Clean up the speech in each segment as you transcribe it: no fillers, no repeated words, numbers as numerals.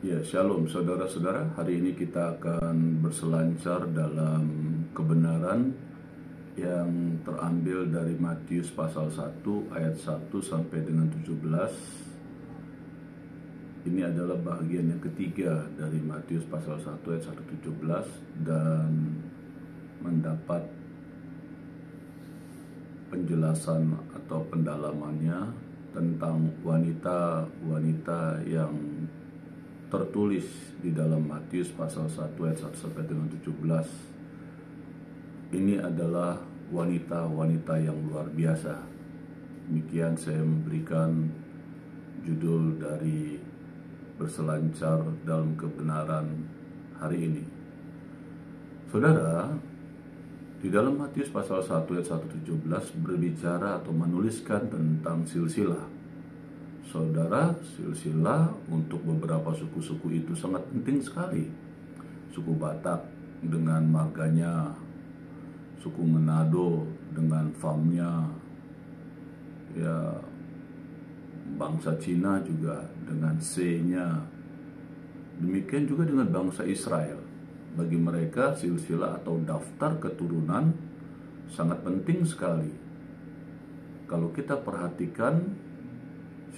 Ya, shalom saudara-saudara. Hari ini kita akan berselancar dalam kebenaran yang terambil dari Matius pasal 1 ayat 1 sampai dengan 17. Ini adalah bagian yang ketiga dari Matius pasal 1 ayat 1 17 dan mendapat penjelasan atau pendalamannya tentang wanita-wanita yang tertulis di dalam Matius pasal 1 ayat 1 sampai dengan 17. Ini adalah wanita-wanita yang luar biasa. Demikian saya memberikan judul dari berselancar dalam kebenaran hari ini. Saudara, di dalam Matius pasal 1 ayat 1-17 berbicara atau menuliskan tentang silsilah. Saudara, silsilah untuk beberapa suku-suku itu sangat penting sekali. Suku Batak dengan marganya, suku Manado dengan famnya, ya, bangsa Cina juga dengan C-nya. Demikian juga dengan bangsa Israel. Bagi mereka silsilah atau daftar keturunan sangat penting sekali. Kalau kita perhatikan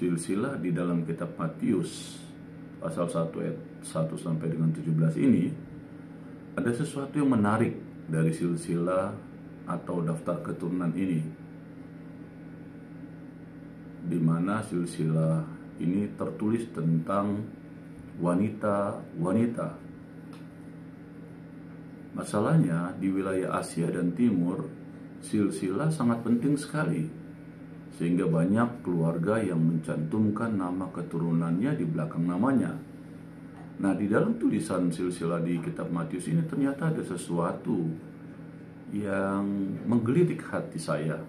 silsilah di dalam kitab Matius pasal 1 ayat 1 sampai dengan 17 ini, ada sesuatu yang menarik dari silsilah atau daftar keturunan ini, di mana silsilah ini tertulis tentang wanita-wanita. Masalahnya di wilayah Asia dan Timur, silsilah sangat penting sekali, sehingga banyak keluarga yang mencantumkan nama keturunannya di belakang namanya. Nah, di dalam tulisan silsilah di kitab Matius ini ternyata ada sesuatu yang menggelitik hati saya.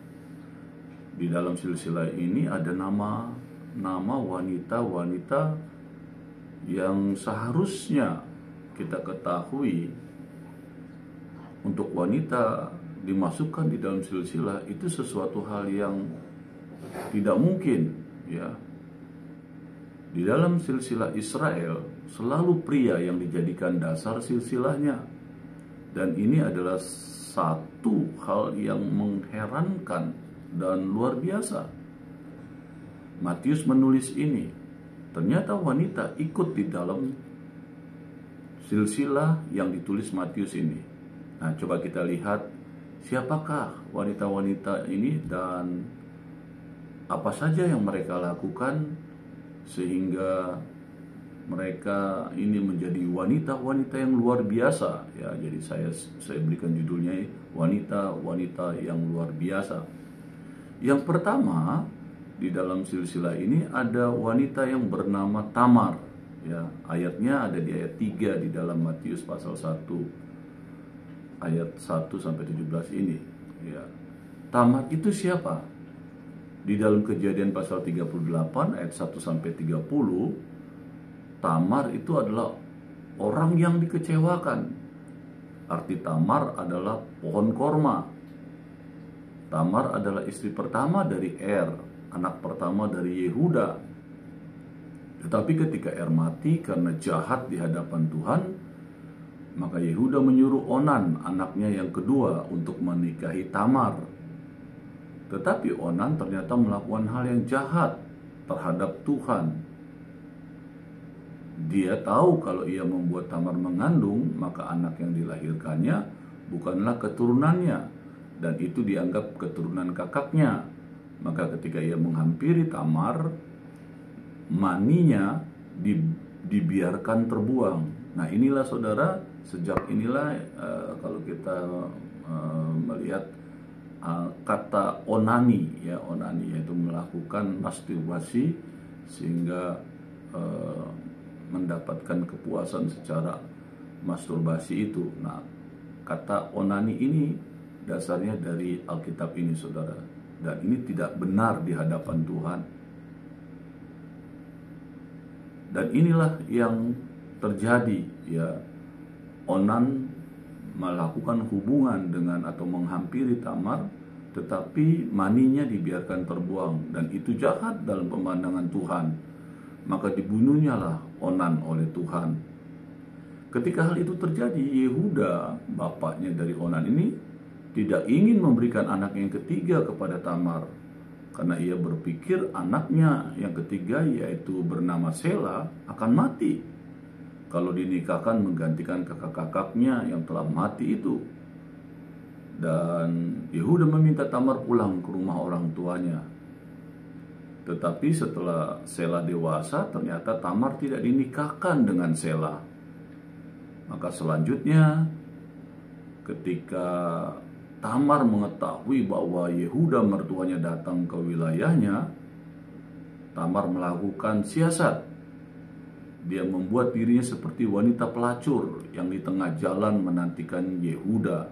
Di dalam silsilah ini ada nama wanita-wanita yang seharusnya kita ketahui, untuk wanita dimasukkan di dalam silsilah itu sesuatu hal yang tidak mungkin, ya. Di dalam silsilah Israel selalu pria yang dijadikan dasar silsilahnya, dan ini adalah satu hal yang mengherankan dan luar biasa. Matius menulis ini, ternyata wanita ikut di dalam silsilah yang ditulis Matius ini. Nah, coba kita lihat siapakah wanita-wanita ini dan apa saja yang mereka lakukan sehingga mereka ini menjadi wanita-wanita yang luar biasa, ya. Jadi saya berikan judulnya wanita-wanita yang luar biasa. Yang pertama, di dalam silsilah ini ada wanita yang bernama Tamar, ya. Ayatnya ada di ayat 3 di dalam Matius pasal 1 ayat 1 sampai 17 ini, ya. Tamar itu siapa? Di dalam Kejadian pasal 38 ayat 1 sampai 30, Tamar itu adalah orang yang dikecewakan. Arti Tamar adalah pohon korma. Tamar adalah istri pertama dari anak pertama dari Yehuda. Tetapi ketika mati karena jahat di hadapan Tuhan, maka Yehuda menyuruh Onan, anaknya yang kedua, untuk menikahi Tamar. Tetapi Onan ternyata melakukan hal yang jahat terhadap Tuhan. Dia tahu kalau ia membuat Tamar mengandung, maka anak yang dilahirkannya bukanlah keturunannya, dan itu dianggap keturunan kakaknya. Maka ketika ia menghampiri Tamar, maninya dibiarkan terbuang. Nah, inilah saudara, sejak inilah kalau kita melihat kata onani, ya, onani yaitu melakukan masturbasi sehingga mendapatkan kepuasan secara masturbasi itu. Nah, kata onani ini dasarnya dari Alkitab ini, saudara, dan ini tidak benar di hadapan Tuhan. Dan inilah yang terjadi, ya. Onan melakukan hubungan dengan atau menghampiri Tamar, tetapi maninya dibiarkan terbuang, dan itu jahat dalam pemandangan Tuhan. maka dibunuhnyalah Onan oleh Tuhan. Ketika hal itu terjadi, Yehuda, bapaknya dari Onan ini, tidak ingin memberikan anak yang ketiga kepada Tamar, karena ia berpikir anaknya yang ketiga, yaitu bernama Sela, akan mati kalau dinikahkan menggantikan kakak-kakaknya yang telah mati itu. Dan Yehuda meminta Tamar pulang ke rumah orang tuanya. Tetapi setelah Sela dewasa, ternyata Tamar tidak dinikahkan dengan Sela. Maka selanjutnya, ketika Tamar mengetahui bahwa Yehuda mertuanya datang ke wilayahnya, Tamar melakukan siasat. Dia membuat dirinya seperti wanita pelacur yang di tengah jalan menantikan Yehuda.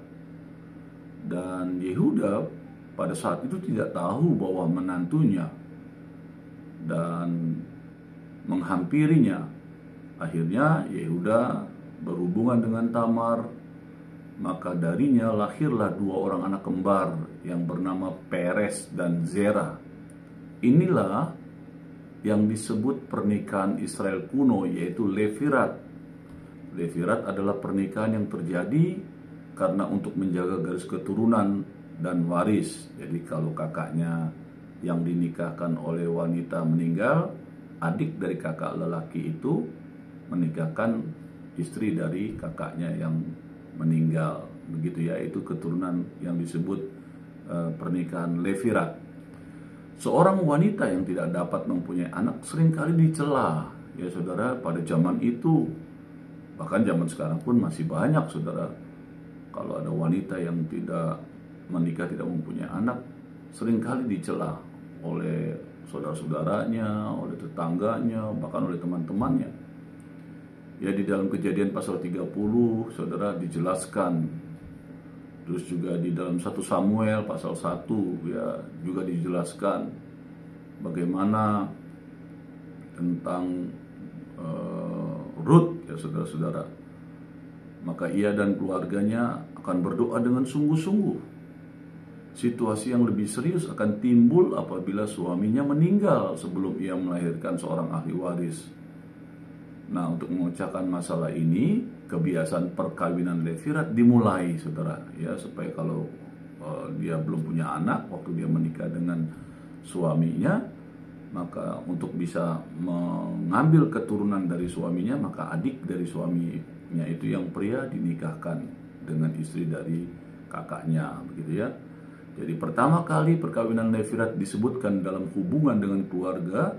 Dan Yehuda pada saat itu tidak tahu bahwa menantunya dan menghampirinya. Akhirnya Yehuda berhubungan dengan Tamar, maka darinya lahirlah 2 orang anak kembar yang bernama Peres dan Zerah. Inilah yang disebut pernikahan Israel kuno, yaitu Levirat. Levirat adalah pernikahan yang terjadi karena untuk menjaga garis keturunan dan waris. Jadi kalau kakaknya yang dinikahkan oleh wanita meninggal, adik dari kakak lelaki itu menikahkan istri dari kakaknya yang meninggal. Begitu ya, itu keturunan yang disebut pernikahan Levirat. Seorang wanita yang tidak dapat mempunyai anak seringkali dicela, ya saudara, pada zaman itu. Bahkan zaman sekarang pun masih banyak, saudara. Kalau ada wanita yang tidak menikah, tidak mempunyai anak, seringkali dicela oleh saudara-saudaranya, oleh tetangganya, bahkan oleh teman-temannya. Ya, di dalam Kejadian pasal 30, saudara, dijelaskan. Terus juga di dalam 1 Samuel pasal 1 ya juga dijelaskan bagaimana tentang Rut, ya saudara-saudara. Maka ia dan keluarganya akan berdoa dengan sungguh-sungguh. Situasi yang lebih serius akan timbul apabila suaminya meninggal sebelum ia melahirkan seorang ahli waris. Nah, untuk memecahkan masalah ini, kebiasaan perkawinan Levirat dimulai, saudara, ya, supaya kalau dia belum punya anak waktu dia menikah dengan suaminya, maka untuk bisa mengambil keturunan dari suaminya, maka adik dari suaminya itu yang pria dinikahkan dengan istri dari kakaknya, begitu ya. Jadi pertama kali perkawinan Levirat disebutkan dalam hubungan dengan keluarga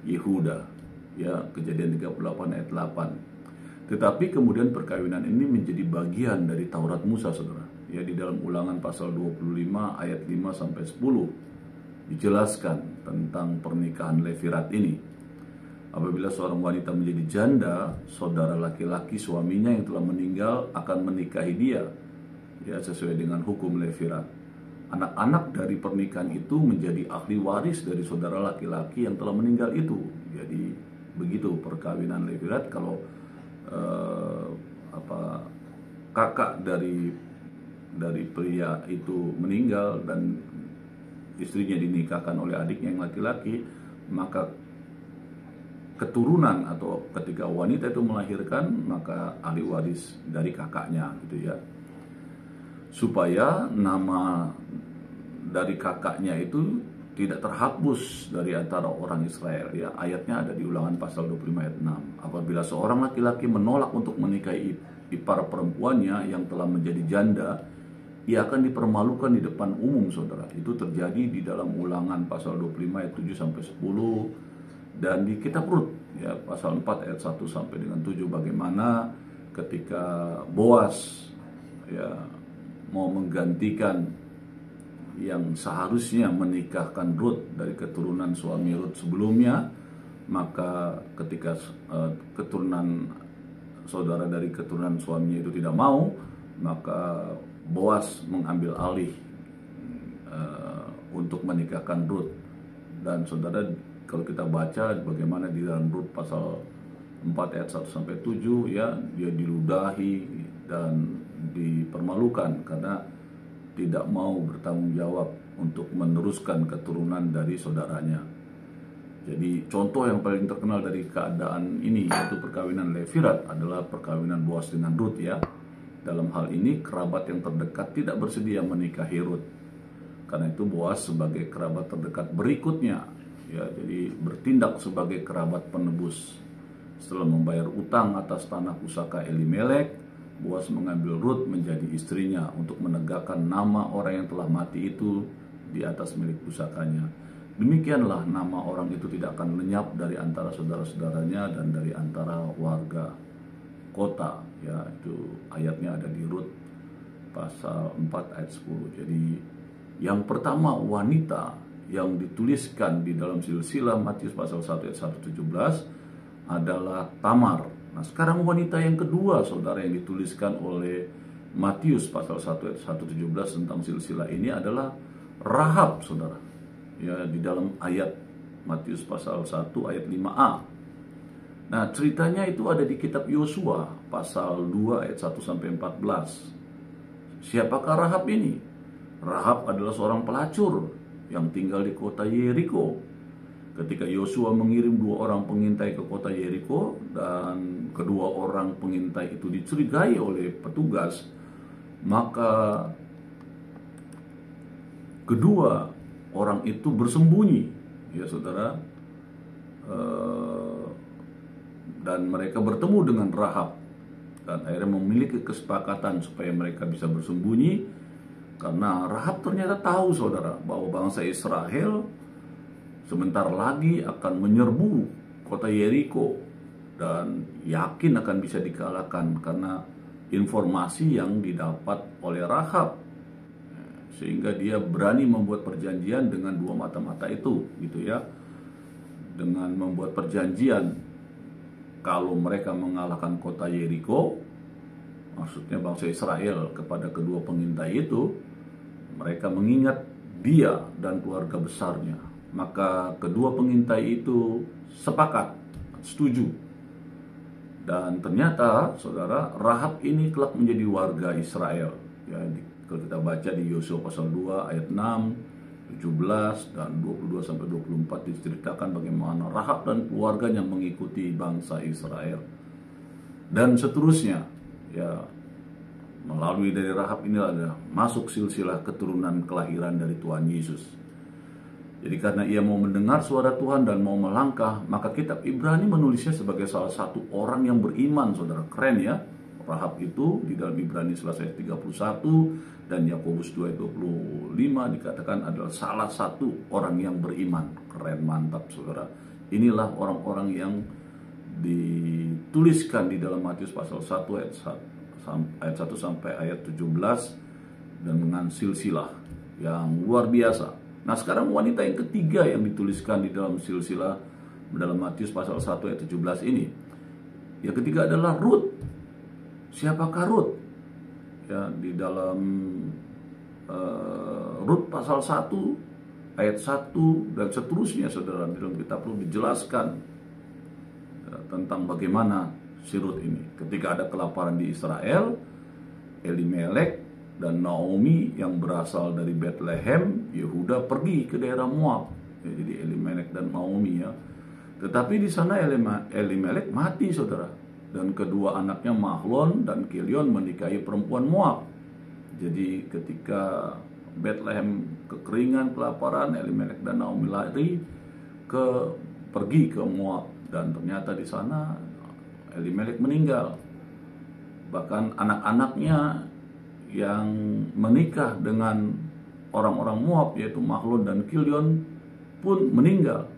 Yehuda. Ya, Kejadian 38 ayat 8. Tetapi kemudian perkawinan ini menjadi bagian dari Taurat Musa, saudara. Ya, di dalam Ulangan pasal 25 ayat 5 sampai 10 dijelaskan tentang pernikahan Levirat ini. Apabila seorang wanita menjadi janda, saudara laki-laki suaminya yang telah meninggal akan menikahi dia, ya, sesuai dengan hukum Levirat. Anak-anak dari pernikahan itu menjadi ahli waris dari saudara laki-laki yang telah meninggal itu. Jadi begitu perkawinan Levirat. Kalau kakak dari pria itu meninggal dan istrinya dinikahkan oleh adiknya yang laki-laki, maka keturunan atau ketika wanita itu melahirkan, maka ahli waris dari kakaknya, gitu ya. Supaya nama dari kakaknya itu tidak terhapus dari antara orang Israel, ya. Ayatnya ada di Ulangan pasal 25 ayat 6. Apabila seorang laki-laki menolak untuk menikahi ipar perempuannya yang telah menjadi janda, ia akan dipermalukan di depan umum, saudara. Itu terjadi di dalam Ulangan pasal 25 ayat 7 sampai 10 dan di kitab Rut, ya, pasal 4 ayat 1 sampai dengan 7, bagaimana ketika Boas, ya, mau menggantikan yang seharusnya menikahkan Rut dari keturunan suami Rut sebelumnya, maka ketika keturunan saudara dari keturunan suaminya itu tidak mau, maka Boas mengambil alih untuk menikahkan Rut. Dan saudara, kalau kita baca bagaimana di dalam Rut pasal 4 ayat 1 sampai 7, ya, dia diludahi dan dipermalukan karena tidak mau bertanggung jawab untuk meneruskan keturunan dari saudaranya. Jadi contoh yang paling terkenal dari keadaan ini yaitu perkawinan Levirat adalah perkawinan Boas dengan Rut ya. Dalam hal ini kerabat yang terdekat tidak bersedia menikahi Rut. Karena itu Boas sebagai kerabat terdekat berikutnya ya, jadi bertindak sebagai kerabat penebus. Setelah membayar utang atas tanah pusaka Elimelek, Boas mengambil Rut menjadi istrinya untuk menegakkan nama orang yang telah mati itu di atas milik pusakanya. Demikianlah nama orang itu tidak akan lenyap dari antara saudara-saudaranya dan dari antara warga kota. Ya, itu ayatnya ada di Rut pasal 4 ayat 10. Jadi yang pertama wanita yang dituliskan di dalam silsilah Matius pasal 1 ayat 117 adalah Tamar. Nah, sekarang wanita yang kedua saudara yang dituliskan oleh Matius pasal 1 ayat 117 tentang silsilah ini adalah Rahab saudara. Ya, di dalam ayat Matius pasal 1 ayat 5a. Nah, ceritanya itu ada di kitab Yosua pasal 2 ayat 1 sampai 14. Siapakah Rahab ini? Rahab adalah seorang pelacur yang tinggal di kota Yeriko. Ketika Yosua mengirim 2 orang pengintai ke kota Yeriko dan kedua orang pengintai itu dicurigai oleh petugas, maka kedua orang itu bersembunyi, ya saudara, dan mereka bertemu dengan Rahab dan akhirnya memiliki kesepakatan supaya mereka bisa bersembunyi karena Rahab ternyata tahu saudara bahwa bangsa Israel sebentar lagi akan menyerbu kota Yeriko dan yakin akan bisa dikalahkan karena informasi yang didapat oleh Rahab. Sehingga dia berani membuat perjanjian dengan 2 mata-mata itu gitu ya. Dengan membuat perjanjian kalau mereka mengalahkan kota Yeriko, maksudnya bangsa Israel, kepada kedua pengintai itu, mereka mengingat dia dan keluarga besarnya. Maka kedua pengintai itu sepakat, setuju. Dan ternyata saudara, Rahab ini kelak menjadi warga Israel ya. Kalau kita baca di Yosua pasal 2 ayat 6, 17 dan 22 sampai 24 diceritakan bagaimana Rahab dan keluarganya mengikuti bangsa Israel. Dan seterusnya ya, melalui dari Rahab ini ada masuk silsilah keturunan kelahiran dari Tuhan Yesus. Jadi karena ia mau mendengar suara Tuhan dan mau melangkah, maka kitab Ibrani menulisnya sebagai salah satu orang yang beriman, saudara. Keren ya. Rahab itu di dalam Ibrani 11 ayat 31 dan Yakobus 2 ayat 25 dikatakan adalah salah satu orang yang beriman. Keren, mantap saudara. Inilah orang-orang yang dituliskan di dalam Matius pasal 1 ayat 1 sampai ayat 17 dan dengan silsilah yang luar biasa. Nah, sekarang wanita yang ketiga yang dituliskan di dalam silsilah dalam Matius pasal 1 ayat 17 ini. Yang ketiga adalah Rut. Siapakah Rut? Ya, di dalam Rut pasal 1 ayat 1 dan seterusnya saudara, di dalam kitab Rut dijelaskan ya, tentang bagaimana si Rut ini. Ketika ada kelaparan di Israel, Elimelek dan Naomi yang berasal dari Bethlehem, Yehuda pergi ke daerah Moab. Ya, jadi Elimelek dan Naomi ya. Tetapi di sana Elimelek mati saudara. Dan kedua anaknya Mahlon dan Kilion menikahi perempuan Moab. Jadi ketika Bethlehem kekeringan, kelaparan, Elimelek dan Naomi lari pergi ke Moab dan ternyata di sana Elimelek meninggal. Bahkan anak-anaknya yang menikah dengan orang-orang Moab yaitu Mahlon dan Kilion pun meninggal.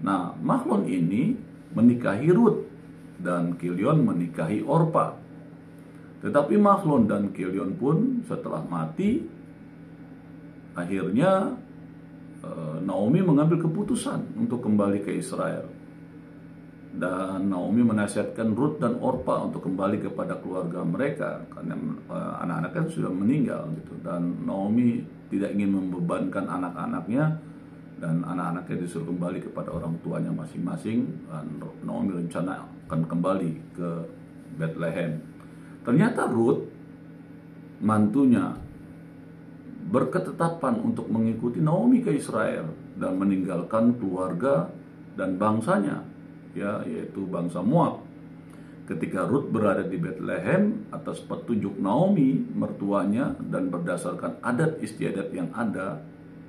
Nah, Mahlon ini menikahi Rut dan Kilion menikahi Orpa. Tetapi Mahlon dan Kilion pun setelah mati, akhirnya Naomi mengambil keputusan untuk kembali ke Israel. Dan Naomi menasihatkan Rut dan Orpa untuk kembali kepada keluarga mereka karena anak-anaknya sudah meninggal gitu. Dan Naomi tidak ingin membebankan anak-anaknya dan anak-anaknya disuruh kembali kepada orang tuanya masing-masing. Dan Naomi rencana akan kembali ke Bethlehem. Ternyata Rut, mantunya, berketetapan untuk mengikuti Naomi ke Israel dan meninggalkan keluarga dan bangsanya, ya, yaitu bangsa Moab. Ketika Rut berada di Bethlehem atas petunjuk Naomi mertuanya dan berdasarkan adat istiadat yang ada,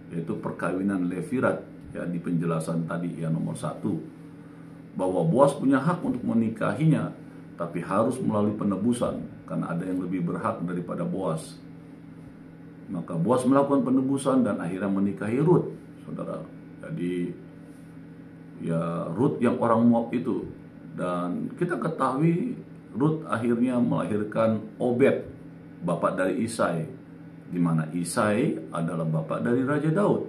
yaitu perkawinan levirat, ya, di penjelasan tadi ya nomor 1, bahwa Boas punya hak untuk menikahinya, tapi harus melalui penebusan karena ada yang lebih berhak daripada Boas. Maka Boas melakukan penebusan dan akhirnya menikahi Rut, saudara. Jadi ya Rut yang orang Moab itu. Dan kita ketahui Rut akhirnya melahirkan Obed, bapak dari Isai, di mana Isai adalah bapak dari Raja Daud.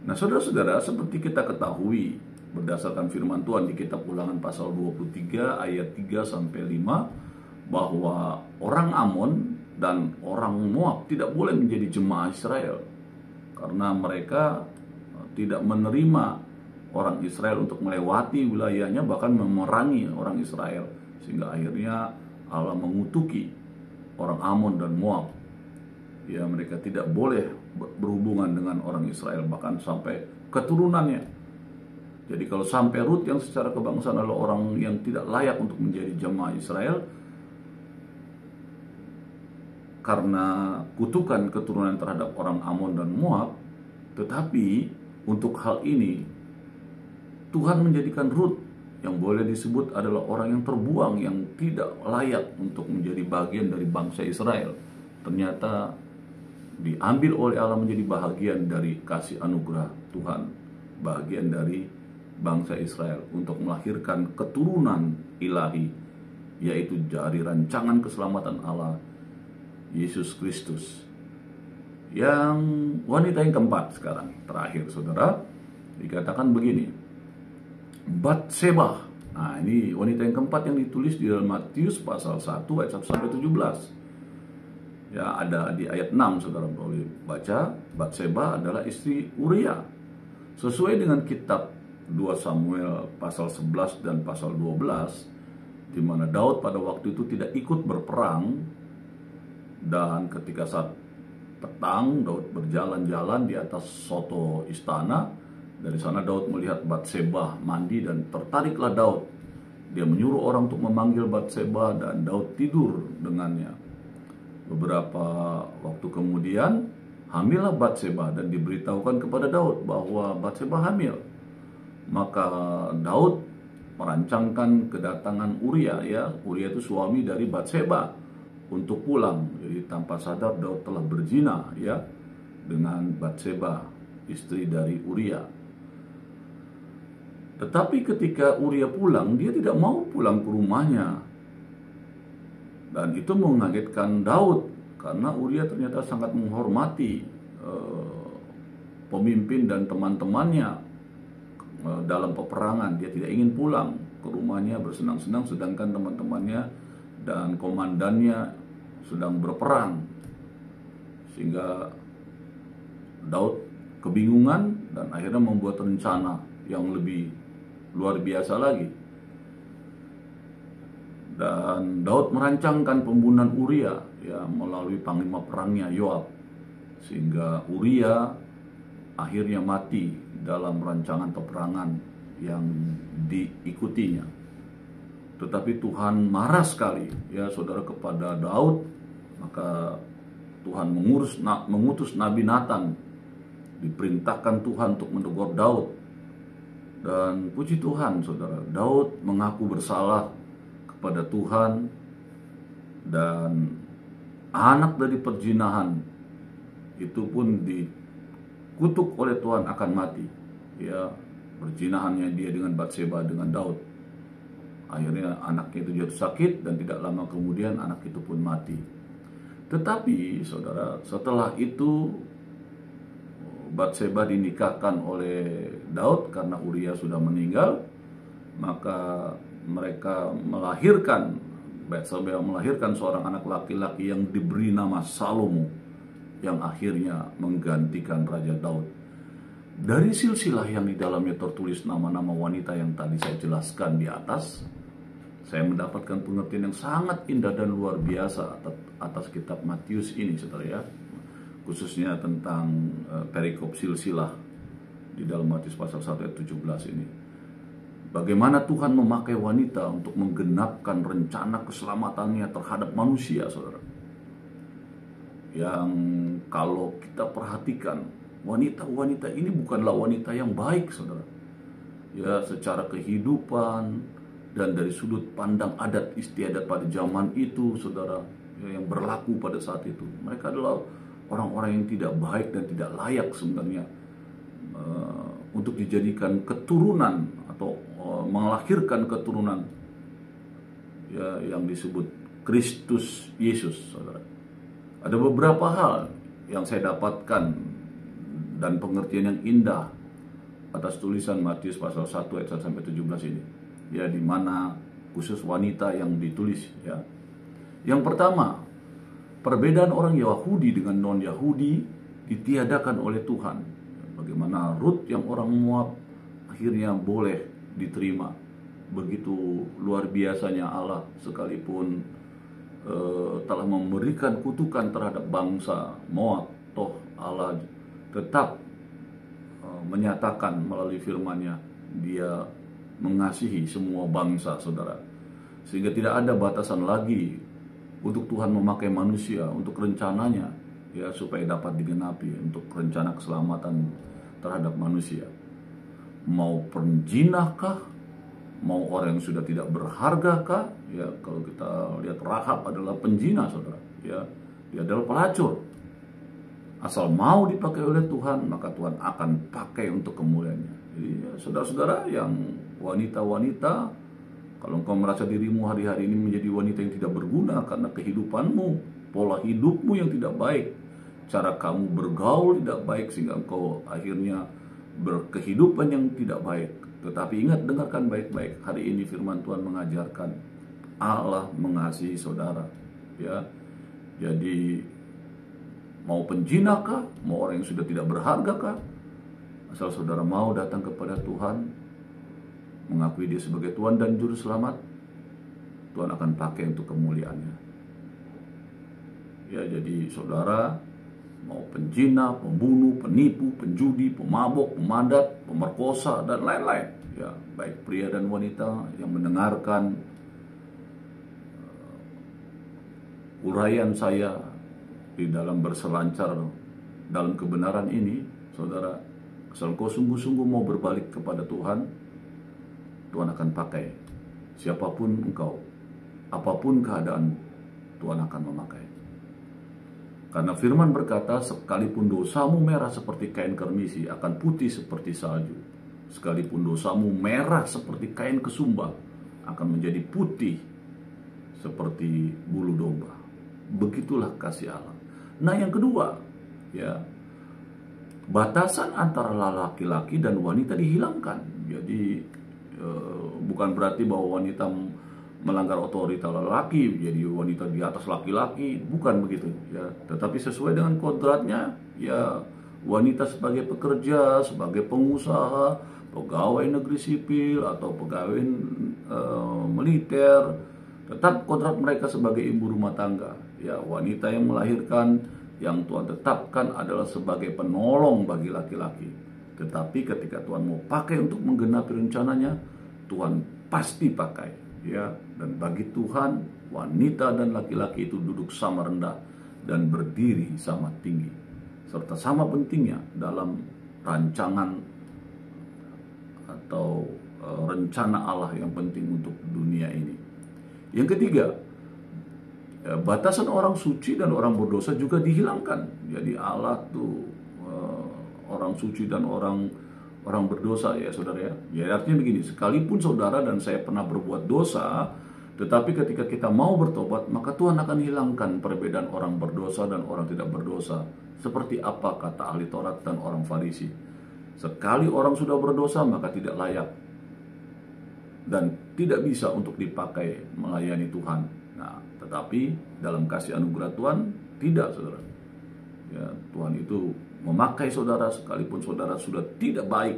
Nah, saudara-saudara, seperti kita ketahui berdasarkan firman Tuhan di kitab Ulangan pasal 23 ayat 3 sampai 5, bahwa orang Amon dan orang Moab tidak boleh menjadi jemaah Israel karena mereka tidak menerima orang Israel untuk melewati wilayahnya, bahkan memerangi orang Israel, sehingga akhirnya Allah mengutuki orang Amon dan Moab. Ya, mereka tidak boleh berhubungan dengan orang Israel, bahkan sampai keturunannya. Jadi kalau sampai Rut yang secara kebangsaan adalah orang yang tidak layak untuk menjadi jemaah Israel karena kutukan keturunan terhadap orang Amon dan Moab, tetapi untuk hal ini Tuhan menjadikan Rut yang boleh disebut adalah orang yang terbuang, yang tidak layak untuk menjadi bagian dari bangsa Israel, ternyata diambil oleh Allah menjadi bahagian dari kasih anugerah Tuhan, bagian dari bangsa Israel untuk melahirkan keturunan ilahi, yaitu dari rancangan keselamatan Allah, Yesus Kristus. Yang wanita yang keempat sekarang, terakhir saudara, dikatakan begini, Batseba. Nah, ini wanita yang keempat yang ditulis di dalam Matius pasal 1 ayat 1 sampai 17. Ya, ada di ayat 6 saudara boleh baca. Batseba adalah istri Uria. Sesuai dengan kitab 2 Samuel pasal 11 dan pasal 12, di mana Daud pada waktu itu tidak ikut berperang, dan ketika saat petang Daud berjalan-jalan di atas soto istana. Dari sana Daud melihat Batseba mandi dan tertariklah Daud. Dia menyuruh orang untuk memanggil Batseba dan Daud tidur dengannya. Beberapa waktu kemudian hamillah Batseba dan diberitahukan kepada Daud bahwa Batseba hamil. Maka Daud merancangkan kedatangan Uria, ya. Uria itu suami dari Batseba, untuk pulang. Jadi tanpa sadar Daud telah berzina, ya, dengan Batseba, istri dari Uria. Tetapi ketika Uria pulang, dia tidak mau pulang ke rumahnya. Dan itu mengagetkan Daud, karena Uria ternyata sangat menghormati pemimpin dan teman-temannya dalam peperangan. Dia tidak ingin pulang ke rumahnya bersenang-senang, sedangkan teman-temannya dan komandannya sedang berperang. Sehingga Daud kebingungan dan akhirnya membuat rencana yang lebih luar biasa lagi. Dan Daud merancangkan pembunuhan Uria, ya, melalui panglima perangnya Yoab, sehingga Uria akhirnya mati dalam rancangan peperangan yang diikutinya. Tetapi Tuhan marah sekali, ya saudara, kepada Daud. Maka Tuhan mengutus Nabi Nathan, diperintahkan Tuhan untuk menegur Daud. Dan puji Tuhan saudara, Daud mengaku bersalah kepada Tuhan, dan anak dari perzinahan itu pun dikutuk oleh Tuhan akan mati. Ya, perzinahannya dia dengan Batseba, dengan Daud. Akhirnya anaknya itu jatuh sakit, dan tidak lama kemudian anak itu pun mati. Tetapi saudara, setelah itu Batseba dinikahkan oleh Daud karena Uria sudah meninggal. Maka mereka melahirkan, Batseba melahirkan seorang anak laki-laki yang diberi nama Salomo, yang akhirnya menggantikan Raja Daud. Dari silsilah yang di dalamnya tertulis nama-nama wanita yang tadi saya jelaskan di atas, saya mendapatkan pengertian yang sangat indah dan luar biasa atas kitab Matius ini, saudara, ya. Khususnya tentang perikop silsilah di dalam Matius pasal 1 ayat 17 ini. Bagaimana Tuhan memakai wanita untuk menggenapkan rencana keselamatannya terhadap manusia, saudara. Yang kalau kita perhatikan, wanita-wanita ini bukanlah wanita yang baik, saudara. Ya, secara kehidupan dan dari sudut pandang adat istiadat pada zaman itu, saudara, ya, yang berlaku pada saat itu. Mereka adalah orang-orang yang tidak baik dan tidak layak sebenarnya untuk dijadikan keturunan atau melahirkan keturunan, ya, yang disebut Kristus Yesus, saudara. Ada beberapa hal yang saya dapatkan dan pengertian yang indah atas tulisan Matius pasal 1 ayat 1 sampai 17 ini. Ya, di mana khusus wanita yang ditulis, ya. Yang pertama, perbedaan orang Yahudi dengan non-Yahudi ditiadakan oleh Tuhan. Bagaimana Rut yang orang Moab akhirnya boleh diterima. Begitu luar biasanya Allah, sekalipun telah memberikan kutukan terhadap bangsa Moab, toh Allah tetap menyatakan melalui firman-Nya Dia mengasihi semua bangsa, saudara. Sehingga tidak ada batasan lagi untuk Tuhan memakai manusia untuk rencananya, ya, supaya dapat digenapi untuk rencana keselamatan terhadap manusia. Mau penjinahkah, mau orang yang sudah tidak berhargakah, ya. Kalau kita lihat Rahab adalah penjinah, saudara, ya, dia adalah pelacur. Asal mau dipakai oleh Tuhan, maka Tuhan akan pakai untuk kemuliaannya. Jadi, ya, saudara-saudara yang wanita-wanita, kalau engkau merasa dirimu hari-hari ini menjadi wanita yang tidak berguna karena kehidupanmu, pola hidupmu yang tidak baik, cara kamu bergaul tidak baik, sehingga engkau akhirnya berkehidupan yang tidak baik. Tetapi ingat, dengarkan baik-baik. Hari ini firman Tuhan mengajarkan Allah mengasihi saudara, ya. Jadi mau penjinakah, mau orang yang sudah tidak berhargakah, asal saudara mau datang kepada Tuhan, mengakui Dia sebagai Tuhan dan Juru Selamat, Tuhan akan pakai untuk kemuliaannya. Ya, jadi saudara mau penjina, pembunuh, penipu, penjudi, pemabok, pemadat, pemerkosa, dan lain-lain, ya, baik pria dan wanita yang mendengarkan uraian saya di dalam berselancar dalam kebenaran ini, saudara, asal kau sungguh-sungguh mau berbalik kepada Tuhan, Tuhan akan pakai siapapun engkau, apapun keadaan, Tuhan akan memakai. Karena firman berkata, sekalipun dosamu merah seperti kain kermisi, akan putih seperti salju. Sekalipun dosamu merah seperti kain kesumba, akan menjadi putih seperti bulu domba. Begitulah kasih Allah. Nah, yang kedua, ya, batasan antara laki-laki dan wanita dihilangkan. Jadi bukan berarti bahwa wanita melanggar otoritas lelaki, jadi wanita di atas laki-laki, bukan begitu, ya. Tetapi sesuai dengan kodratnya, ya, wanita sebagai pekerja, sebagai pengusaha, pegawai negeri sipil atau pegawai militer, tetap kodrat mereka sebagai ibu rumah tangga. Ya, wanita yang melahirkan, yang Tuhan tetapkan adalah sebagai penolong bagi laki-laki. Tetapi ketika Tuhan mau pakai untuk menggenapi rencananya, Tuhan pasti pakai. Ya, dan bagi Tuhan, wanita dan laki-laki itu duduk sama rendah dan berdiri sama tinggi, serta sama pentingnya dalam rancangan atau rencana Allah yang penting untuk dunia ini. Yang ketiga, batasan orang suci dan orang berdosa juga dihilangkan. Jadi Allah tuh orang suci dan orang berdosa, ya saudara, ya. Ya, artinya begini, sekalipun saudara dan saya pernah berbuat dosa, tetapi ketika kita mau bertobat, maka Tuhan akan hilangkan perbedaan orang berdosa dan orang tidak berdosa. Seperti apa kata ahli Taurat dan orang Farisi? Sekali orang sudah berdosa, maka tidak layak dan tidak bisa untuk dipakai melayani Tuhan. Nah, tetapi dalam kasih anugerah Tuhan, tidak, saudara. Ya, Tuhan itu memakai saudara sekalipun saudara sudah tidak baik,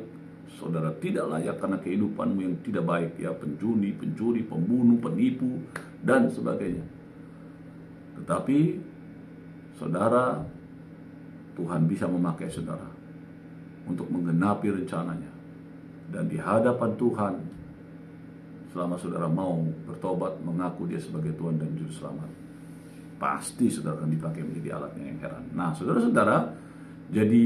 saudara tidak layak karena kehidupanmu yang tidak baik, ya, pencuri, pembunuh, penipu, dan sebagainya. Tetapi saudara, Tuhan bisa memakai saudara untuk menggenapi rencananya. Dan di hadapan Tuhan, selama saudara mau bertobat, mengaku dia sebagai Tuhan dan Juru Selamat. Pasti saudara akan dipakai menjadi alatnya yang heran. Nah, saudara-saudara, jadi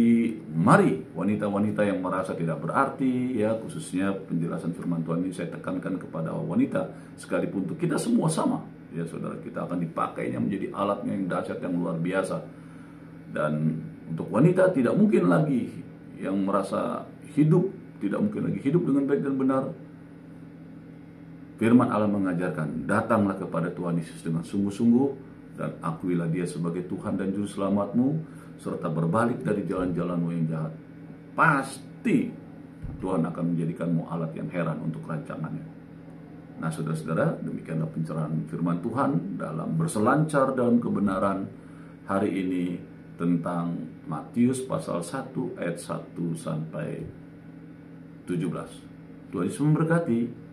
mari wanita-wanita yang merasa tidak berarti, ya khususnya penjelasan firman Tuhan ini saya tekankan kepada wanita, sekalipun untuk kita semua sama, ya saudara, kita akan dipakainya menjadi alatnya yang dahsyat, yang luar biasa. Dan untuk wanita tidak mungkin lagi yang merasa hidup, tidak mungkin lagi hidup dengan baik dan benar. Firman Allah mengajarkan, datanglah kepada Tuhan Yesus dengan sungguh-sungguh dan akuilah dia sebagai Tuhan dan Juru Selamatmu, serta berbalik dari jalan-jalanmu yang jahat. Pasti Tuhan akan menjadikanmu alat yang heran untuk rancangannya. Nah, saudara-saudara, demikianlah pencerahan firman Tuhan dalam berselancar dalam kebenaran hari ini tentang Matius pasal 1 ayat 1 sampai 17. Tuhan Yesus memberkati.